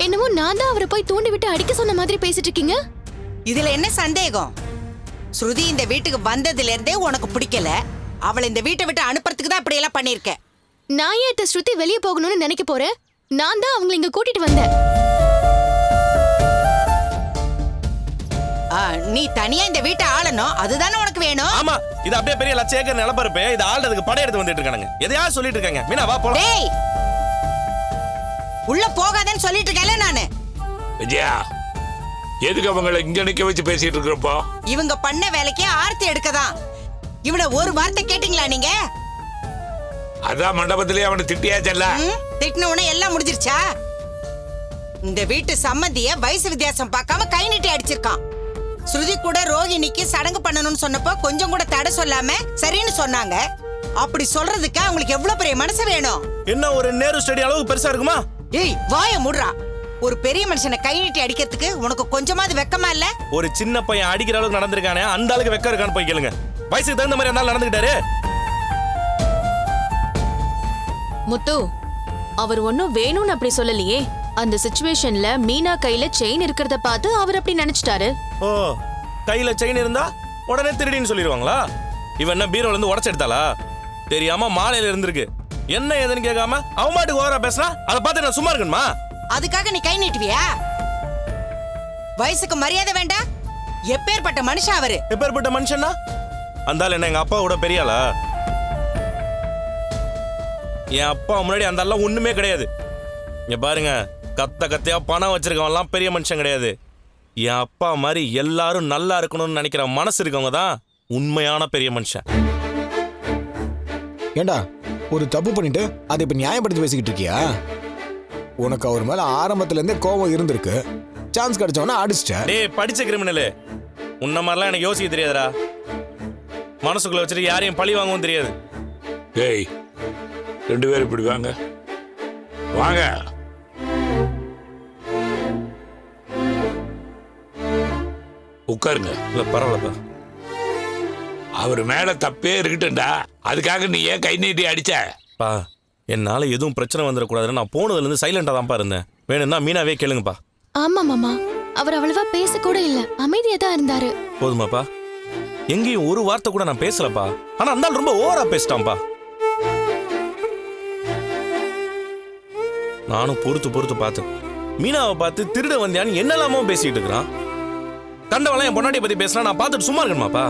என்னமோ நான் தான் அவரை போய் தூண்டி விட்டு அடிக்க சொன்ன மாதிரி பேசிட்டு இருக்கீங்க. இதுல என்ன சந்தேகம்? ஸ்ருதி இந்த வீட்டுக்கு வந்ததுல இருந்தே உனக்கு பிடிக்கல. அவளை இந்த வீட்டை விட்டு அனுப்புறதுக்கு தான் இப்படி எல்லாம் பண்ணிருக்க. நான் ஏன் ஸ்ருதி வெளியே போகணும்னு நினைக்க போறேன்? நான் தான் அவங்களை இங்க கூட்டிட்டு வந்தேன். நீ தனியா இந்த வீட்டை ஆளணும், அதுதானே உனக்கு வேணும். ஆமா, இது அப்படியே பெரிய லட்சேக்கர் நிலப்பரப்பு. இது ஆள்றதுக்கு படையெடுத்து வந்துட்டு இருக்கானுங்க. எதையாவது சொல்லிட்டு இருக்காங்க. மீனா வா போலாம். டேய், உள்ள போகாதேன்னு சொல்லிட்டு இருக்கேன்ல நானு. விஜயா, எதுக்கு அவங்களை இங்க நிக்க வச்சு பேசிட்டு இருக்கிறப்போ? இவங்க பண்ண வேலைக்கு ஆர்த்தி எடுக்கதான். இவனை ஒரு வார்த்தை கேட்டீங்களா நீங்க? அதான் மண்டபத்திலே அவனை திட்டியாச்சல்ல. திட்டின உடனே எல்லாம் முடிஞ்சிருச்சா? இந்த வீட்டு சம்மந்திய வயசு வித்தியாசம் பார்க்காம கை நீட்டி அடிச்சிருக்கான். ஸ்ருதி கூட ரோஹிணிக்கு சடங்கு பண்ணணும்னு சொன்னப்போ கொஞ்சம் கூட தடை சொல்லாம சரின்னு சொன்னாங்க. அப்படி சொல்றதுக்கு அவங்களுக்கு எவ்வளவு பெரிய மனசு வேணும்? என்ன ஒரு நேரு ஸ்டேடியம் அளவுக்கு பெருசா இருக்குமா? ஏய், வாய மூடுறா. ஒரு பெரிய மனுஷனை கை நீட்டி அடிக்கிறதுக்கு உனக்கு கொஞ்சமாவது வெக்கமா இல்ல? ஒரு சின்ன பையன் அடிக்கிற அளவுக்கு நடந்திருக்கானே, அந்த அளவுக்கு வெக்க இருக்கான்னு போய் கேளுங்க. வயசுக்கு தகுந்த மாதிரி இருந்தாலும் நடந்துக்கிட்டாரு. முத்து, அவர் ஒன்னும் வேணும்னு அப்படி சொல்லலையே. அந்த சிச்சுவேஷன்ல மீனா கையில செயின் இருக்கிறத பார்த்து அவர் அப்படி நினைச்சிட்டாரு. ஓ, கையில செயின் இருந்தா உடனே திருடின்னு சொல்லிடுவாங்களா? இவன் என்ன பீரோல இருந்து உடச்சு எடுத்தாளா? தெரியாம மாலையில இருந்திருக்கு. என்ன ஏதுன்னு கேட்காம அவன் மாட்டுக்கு ஓவரா பேசினா அதை பார்த்து நான் சும்மா இருக்கணுமா? அதுக்காக நீ கை நீட்டுவியா? வயசுக்கு மரியாதை வேண்டாம்? எப்பேற்பட்ட மனுஷன் அவரு? எப்பேற்பட்ட மனுஷன்னா? அந்தால என்ன எங்க அப்பாவோட பெரியாளா? என் அப்பா முன்னாடி அந்த எல்லாம் ஒண்ணுமே கிடையாது. இங்க பாருங்க, கத்த கத்தையா பணம் வச்சிருக்கவன் எல்லாம் பெரிய மனுஷன் கிடையாது. என் அப்பா மாதிரி எல்லாரும் நல்லா இருக்கணும்னு நினைக்கிற மனசு இருக்கவங்க தான் உண்மையான பெரிய மனுஷன். ஏண்டா, ஒரு தப்பு பண்ணிட்டு அதை இப்ப நியாயப்படுத்தி பேசிக்கிட்டு இருக்கியா? உனக்கு அவர் மேல ஆரம்பத்துல இருந்தே கோபம் இருந்திருக்கு. சான்ஸ் கிடைச்சவன அடிச்சிட்ட. டேய், படிச்ச கிரிமினலு, உன்ன மாதிரிலாம் எனக்கு யோசிக்க தெரியாதுடா. மனசுக்குள்ள வச்சுட்டு யாரையும் பழி வாங்கவும் தெரியாது. டேய், ரெண்டு பேரும் இப்படி வாங்க. வாங்க. உட்காருங்க. இல்ல பரவாயில்லப்பா. அவர் மேல தப்பே இருக்கட்டும்டா. அதுக்காக நீ ஏன் கை நீட்டி அடிச்ச? பா, என்னால எதுவும் பிரச்சனை வந்துடக்கூடாதுன்னு நான் போனதுல இருந்து சைலண்டா தான்ப்பா இருந்தேன். வேணும்னா மீனாவே கேளுங்கப்பா. ஆமா மாமா, அவர் அவ்வளவா பேச கூட இல்ல, அமைதியா தான் இருந்தாரு. போதுமாப்பா? எங்கேயும் ஒரு வார்த்தை கூட நான் பேசலப்பா. ஆனா அந்த ரொம்ப ஓவரா பேசிட்டான்ப்பா. நானும் பொறுத்து பார்த்து மீனாவை பார்த்து திருட வந்தியான்னு என்னெல்லாமோ பேசிட்டு இருக்கிறான். கண்டவெல்லாம் என் பொண்டாட்டியை பத்தி பேசினா நான் பார்த்துட்டு சும்மா இருக்கணுமாப்பா?